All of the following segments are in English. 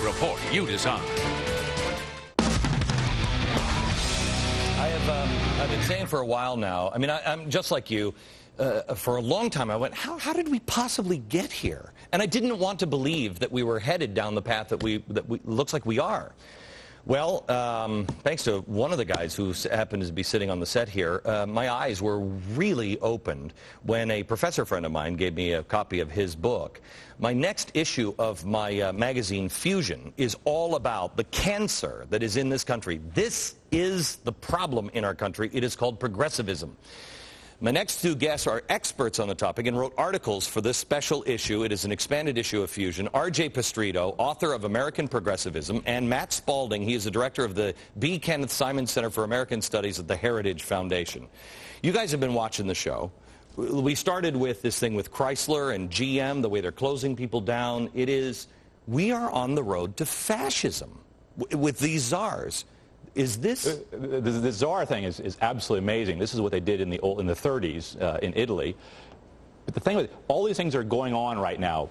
report you design. I've been saying for a while now, I mean, I'm just like you. For a long time, I went, how did we possibly get here? And I didn't want to believe that we were headed down the path that we looks like we are. Well, thanks to one of the guys who happened to be sitting on the set here, my eyes were really opened when a professor friend of mine gave me a copy of his book. My next issue of my magazine, Fusion, is all about the cancer that is in this country. This is the problem in our country. It is called progressivism. My next two guests are experts on the topic and wrote articles for this special issue. It is an expanded issue of Fusion. R.J. Pistrito, author of American Progressivism, and Matt Spalding. He is the director of the B. Kenneth Simon Center for American Studies at the Heritage Foundation. You guys have been watching the show. We started with this thing with Chrysler and GM, the way they're closing people down. We are on the road to fascism with these czars. Is this... The czar thing is absolutely amazing. This is what they did in the 30s in Italy. But the thing with all these things are going on right now,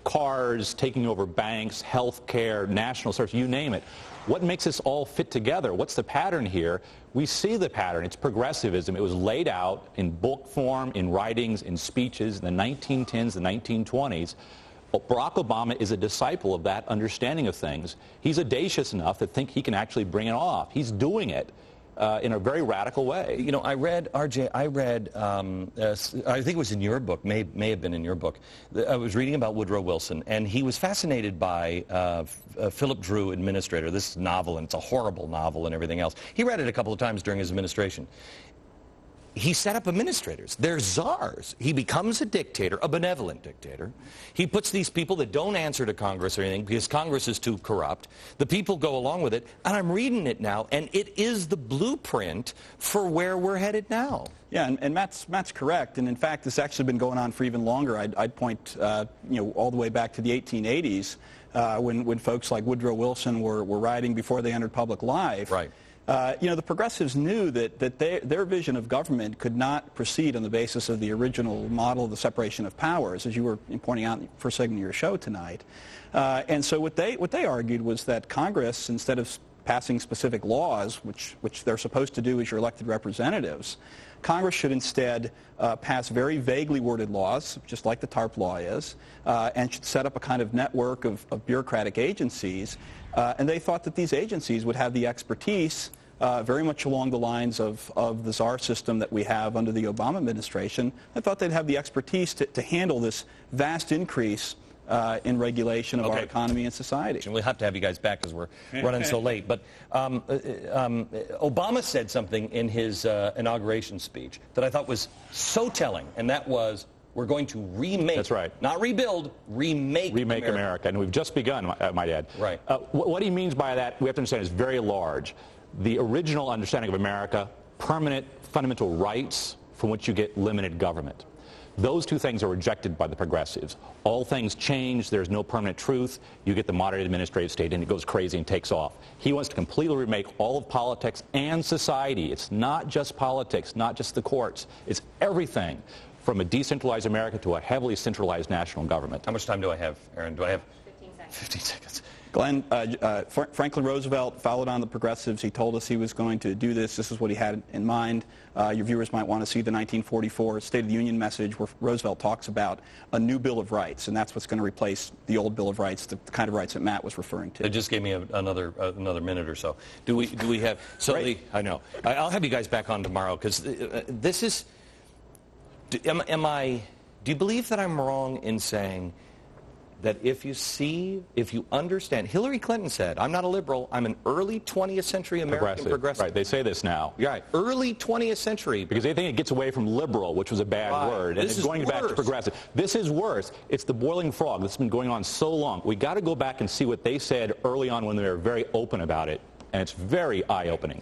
cars taking over banks, health care, national service, you name it. What makes this all fit together? What's the pattern here? We see the pattern. It's progressivism. It was laid out in book form, in writings, in speeches in the 1910s, the 1920s. Barack Obama is a disciple of that understanding of things. He's audacious enough to think he can actually bring it off. He's doing it in a very radical way. You know, I read, RJ, I think it was in your book, may have been in your book. I was reading about Woodrow Wilson, and he was fascinated by Philip Drew, Administrator, this novel, and it's a horrible novel and everything else. He read it a couple of times during his administration. He set up administrators. They're czars. He becomes a dictator, a benevolent dictator. He puts these people that don't answer to Congress or anything because Congress is too corrupt. The people go along with it, and I'm reading it now, and it is the blueprint for where we're headed now. Yeah, and Matt's correct, and in fact, this has actually been going on for even longer. I'd point, all the way back to the 1880s when folks like Woodrow Wilson were writing before they entered public life. Right. The progressives knew that their vision of government could not proceed on the basis of the original model of the separation of powers, as you were pointing out in the first segment of your show tonight. And so what they argued was that Congress, instead of passing specific laws, which they're supposed to do as your elected representatives, Congress should instead pass very vaguely worded laws, just like the TARP law is, and should set up a kind of network of bureaucratic agencies. And they thought that these agencies would have the expertise very much along the lines of the czar system that we have under the Obama administration. I thought they'd have the expertise to handle this vast increase in regulation of our economy and society. And we'll have to have you guys back because we're running so late. But Obama said something in his inauguration speech that I thought was so telling, and that was, we're going to remake. That's right. Not rebuild, remake America. And we've just begun, I might add. Right. What he means by that, we have to understand, is very large. The original understanding of America, permanent fundamental rights from which you get limited government. Those two things are rejected by the progressives. All things change. There's no permanent truth. You get the modern administrative state, and it goes crazy and takes off. He wants to completely remake all of politics and society. It's not just politics, not just the courts. It's everything, from a decentralized America to a heavily centralized national government. How much time do I have, Aaron? Do I have 15 seconds? 15 seconds. Glenn, Franklin Roosevelt followed on the progressives. He told us he was going to do this. This is what he had in mind. Your viewers might want to see the 1944 State of the Union message where Roosevelt talks about a new Bill of Rights, and that's what's going to replace the old Bill of Rights, the kind of rights that Matt was referring to. It just gave me another minute or so. Do we have... So I know. I'll have you guys back on tomorrow because this is... Do you believe that I'm wrong in saying that if you understand, Hillary Clinton said, I'm not a liberal, I'm an early 20th century American progressive. Right, they say this now. Yeah, early 20th century. Because they think it gets away from liberal, which was a bad word, and it's going back to progressive. This is worse. It's the boiling frog that's been going on so long. We got to go back and see what they said early on when they were very open about it, and it's very eye-opening.